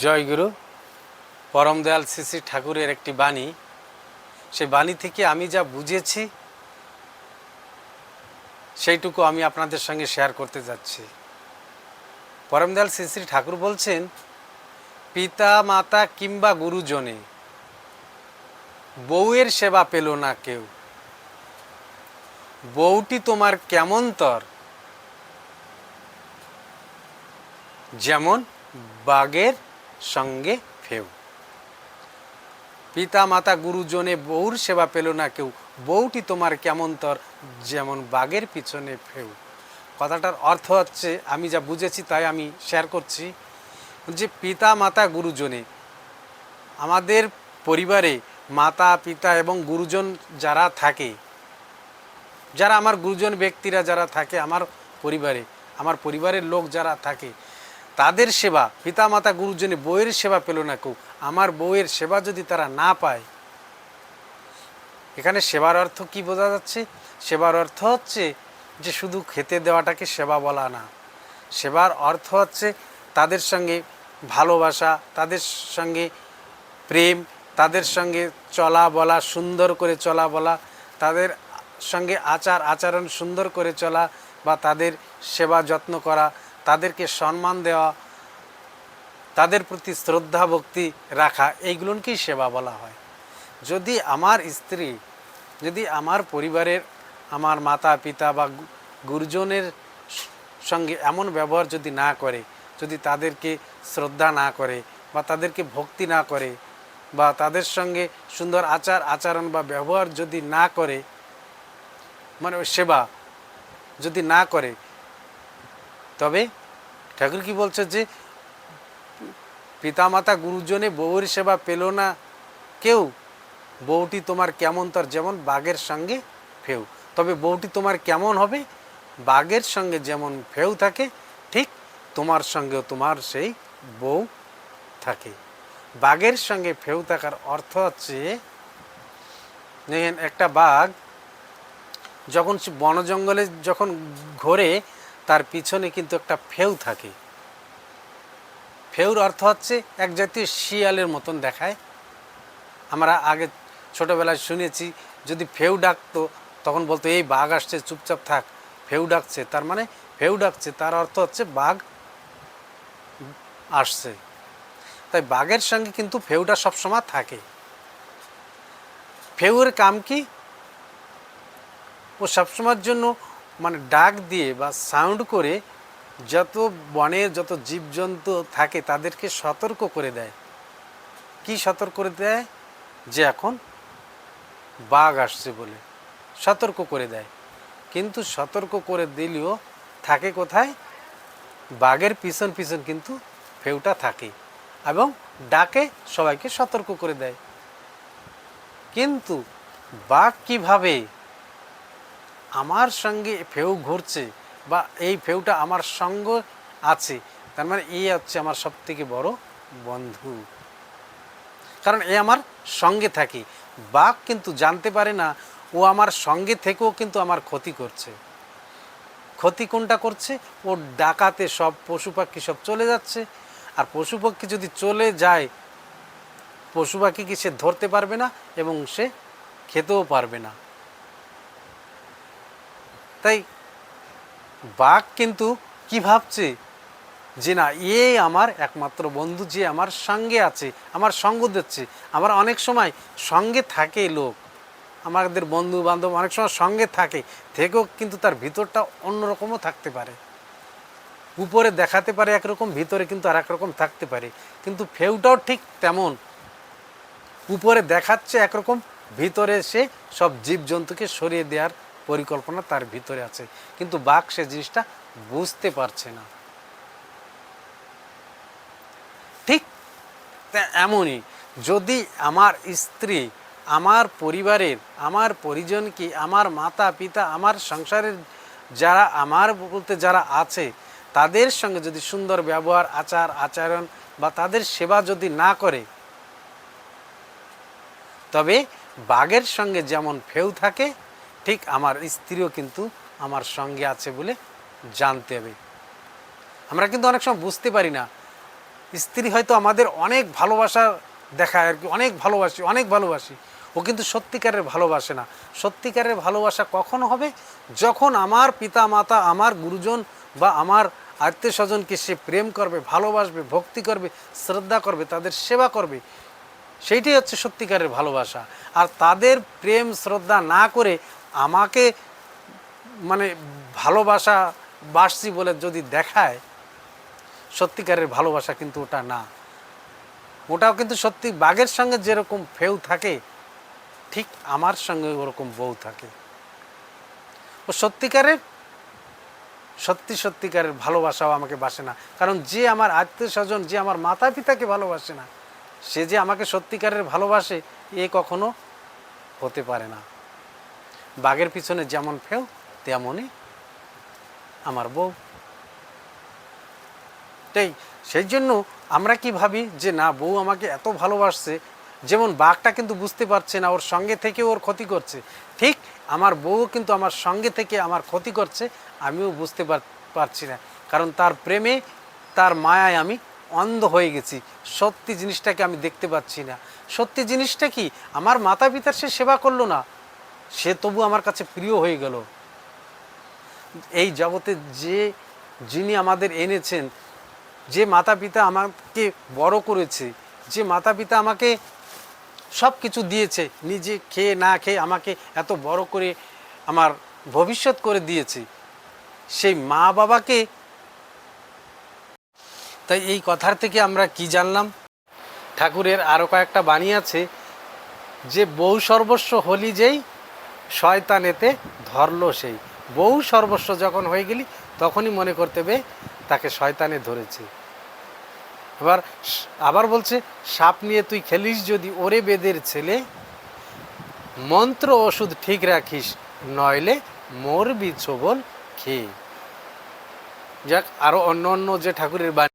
জয়গুরু পরম দয়াল শ্রী শ্রী ঠাকুরের একটি বাণী। সেই বাণী থেকে আমি যা বুঝেছি সেইটুকু আমি আপনাদের সঙ্গে শেয়ার করতে যাচ্ছি। পরম দয়াল শ্রী শ্রী ঠাকুর বলছেন, পিতা মাতা কিংবা গুরুজনে বউয়ের সেবা পেল না কেউ, বউটি তোমার কেমন তর, যেমন বাঘের সঙ্গে ফেউ। পিতা মাতা গুরুজনে বউর সেবা পেল না কেউ, বউটি তোমার কেমন তর, যেমন বাঘের পিছনে ফেউ। কথাটার অর্থ হচ্ছে, আমি যা বুঝেছি তাই আমি শেয়ার করছি, যে পিতা মাতা গুরুজনে, আমাদের পরিবারে মাতা পিতা এবং গুরুজন যারা থাকে, যারা আমার গুরুজন ব্যক্তিরা যারা থাকে আমার পরিবারে, আমার পরিবারের লোক যারা থাকে, তাদের সেবা, পিতা মাতা গুরুজনে বউয়ের সেবা পেল না কেউ, আমার বউয়ের সেবা যদি তারা না পায়। এখানে সেবার অর্থ কি বোঝা যাচ্ছে? সেবার অর্থ হচ্ছে যে শুধু খেতে দেওয়াটাকে সেবা বলা না। সেবার অর্থ হচ্ছে তাদের সঙ্গে ভালোবাসা, তাদের সঙ্গে প্রেম, তাদের সঙ্গে চলা বলা, সুন্দর করে চলা বলা, তাদের সঙ্গে আচার আচরণ সুন্দর করে চলা, বা তাদের সেবা যত্ন করা, তাদেরকে সম্মান দেওয়া, তাদের প্রতি শ্রদ্ধা ভক্তি রাখা, এইগুলোকেই সেবা বলা হয়। যদি আমার স্ত্রী, যদি আমার পরিবারের, আমার মাতা পিতা বা গুরুজনের সঙ্গে এমন ব্যবহার যদি না করে, যদি তাদেরকে শ্রদ্ধা না করে বা তাদেরকে ভক্তি না করে, বা তাদের সঙ্গে সুন্দর আচার আচরণ বা ব্যবহার যদি না করে, মানে সেবা যদি না করে, তবে ঠাকুর কি বলছে, যে পিতামাতা গুরুজনে বউয়ের সেবা পেল না কেউ, বউটি তোমার কেমন তর, যেমন বাঘের সঙ্গে ফেউ। তবে বউটি তোমার কেমন হবে? বাঘের সঙ্গে যেমন ফেউ থাকে, ঠিক তোমার সঙ্গেও তোমার সেই বউ থাকে। বাঘের সঙ্গে ফেউ থাকার অর্থ হচ্ছে, দেখেন একটা বাঘ যখন বন জঙ্গলে যখন ঘোরে, তার পিছনে কিন্তু একটা ফেউ থাকে। ফেউর অর্থ হচ্ছে এক জাতীয় শিয়ালের মতন দেখায়। আমরা আগে ছোটোবেলায় শুনেছি, যদি ফেউ ডাকতো তখন বলতো এই বাঘ আসছে, চুপচাপ থাক, ফেউ ডাকছে। তার মানে ফেউ ডাকছে, তার অর্থ হচ্ছে বাঘ আসছে। তাই বাঘের সঙ্গে কিন্তু ফেউটা সবসময় থাকে। ফেউয়ের কাম কি? ও সবসময়ের জন্য মানে ডাক দিয়ে বা সাউন্ড করে যত বনের যত জীবজন্তু থাকে তাদেরকে সতর্ক করে দেয়। কি সতর্ক করে দেয়? যে এখন বাঘ আসছে বলে সতর্ক করে দেয়। কিন্তু সতর্ক করে দিলেও থাকে কোথায়? বাঘের পিছন পিছন কিন্তু ফেউটা থাকে এবং ডাকে সবাইকে সতর্ক করে দেয়। কিন্তু বাঘ কিভাবে আমার সঙ্গে ফেউ ঘুরছে, বা এই ফেউটা আমার সঙ্গ আছে, তার মানে এই হচ্ছে আমার সবথেকে বড় বন্ধু, কারণ এ আমার সঙ্গে থাকে। বাঘ কিন্তু জানতে পারে না ও আমার সঙ্গে থেকেও কিন্তু আমার ক্ষতি করছে। ক্ষতি কোনটা করছে? ও ডাকাতে সব পশু পাখি সব চলে যাচ্ছে। আর পশু পাখি যদি চলে যায়, পশু পাখিকে সে ধরতে পারবে না এবং সে খেতেও পারবে না। তাই বাঘ কিন্তু কি ভাবছে, যে না, এ আমার একমাত্র বন্ধু, যে আমার সঙ্গে আছে, আমার সঙ্গ দিচ্ছে। আমার অনেক সময় সঙ্গে থাকে লোক, আমাদের বন্ধু বান্ধব অনেক সময় সঙ্গে থাকে, থেকেও কিন্তু তার ভিতরটা অন্যরকমও থাকতে পারে। উপরে দেখাতে পারে একরকম, ভিতরে কিন্তু আর একরকম থাকতে পারে। কিন্তু ফেউটাও ঠিক তেমন, উপরে দেখাচ্ছে একরকম, ভিতরে সে সব জীবজন্তুকে সরিয়ে দেওয়ার পরিকল্পনা তার ভিতরে আছে। কিন্তু বাঘ সে জিনিসটা বুঝতে পারছে না। ঠিক এমনই, যদি আমার স্ত্রী, আমার পরিবারের, আমার পরিজনকে, আমার মাতা পিতা, আমার সংসারের যারা আমার বলতে যারা আছে, তাদের সঙ্গে যদি সুন্দর ব্যবহার, আচার আচরণ বা তাদের সেবা যদি না করে, তবে বাঘের সঙ্গে যেমন ফেউ থাকে, ঠিক আমার স্ত্রীও কিন্তু আমার সঙ্গে আছে বলে জানতে হবে। আমরা কিন্তু অনেক সময় বুঝতে পারি না, স্ত্রী হয়তো আমাদের অনেক ভালোবাসা দেখায় আর কি, অনেক ভালোবাসি, ও কিন্তু সত্যিকারের ভালোবাসে না। সত্যিকারের ভালোবাসা কখন হবে? যখন আমার পিতা মাতা, আমার গুরুজন বা আমার আত্মীয় স্বজনকে সে প্রেম করবে, ভালোবাসবে, ভক্তি করবে, শ্রদ্ধা করবে, তাদের সেবা করবে, সেইটাই হচ্ছে সত্যিকারের ভালোবাসা। আর তাদের প্রেম শ্রদ্ধা না করে আমাকে মানে বাসছি বলে যদি দেখায়, সত্যিকারের ভালোবাসা কিন্তু ওটা না। ওটাও কিন্তু সত্যি বাঘের সঙ্গে যেরকম ফেউ থাকে, ঠিক আমার সঙ্গে ওরকম বউ থাকে। ও সত্যিকারের ভালোবাসাও আমাকে বাসে না। কারণ যে আমার আত্মীয় স্বজন, যে আমার মাতা পিতাকে ভালোবাসে না, সে যে আমাকে সত্যিকারের ভালোবাসে, এ কখনো হতে পারে না। বাঘের পিছনে যেমন ফেউ, তেমনই আমার বউ। তাই সেই জন্য আমরা কি ভাবি যে না, বউ আমাকে এত ভালোবাসছে, যেমন বাঘটা কিন্তু বুঝতে পারছে না ওর সঙ্গে থেকে ওর ক্ষতি করছে, ঠিক আমার বউ কিন্তু আমার সঙ্গে থেকে আমার ক্ষতি করছে, আমিও বুঝতে পারছি না। কারণ তার প্রেমে, তার মায়ায় আমি অন্ধ হয়ে গেছি। সত্যি জিনিসটাকে আমি দেখতে পাচ্ছি না। সত্যি জিনিসটা কি, আমার মাতা পিতার সে সেবা করলো না, সে তবু আমার কাছে প্রিয় হয়ে গেল। এই জগতে যিনি আমাদের এনেছেন, যে মাতা পিতা আমাকে বড় করেছে, যে মাতা পিতা আমাকে সব কিছু দিয়েছে, নিজে খেয়ে না খেয়ে আমাকে এত বড় করে আমার ভবিষ্যৎ করে দিয়েছে, সেই মা বাবাকে। তাই এই কথার থেকে আমরা কি জানলাম? ঠাকুরের আরও কয়েকটা বাণী আছে যে বউ সর্বস্ব হলি যেই, শয়তানেতে ধরলো সেই। বউ সর্বস্ব যখন হয়ে গেলি, তখনই মনে করতে হবে তাকে শয়তানে ধরেছে। আবার বলছে, সাপ নিয়ে তুই খেলিস যদি ওরে বেদের ছেলে, মন্ত্র ওষুধ ঠিক রাখিস, নইলে মরবি ছোবল খেয়ে। যাক, আরও অন্য যে ঠাকুরের বাণী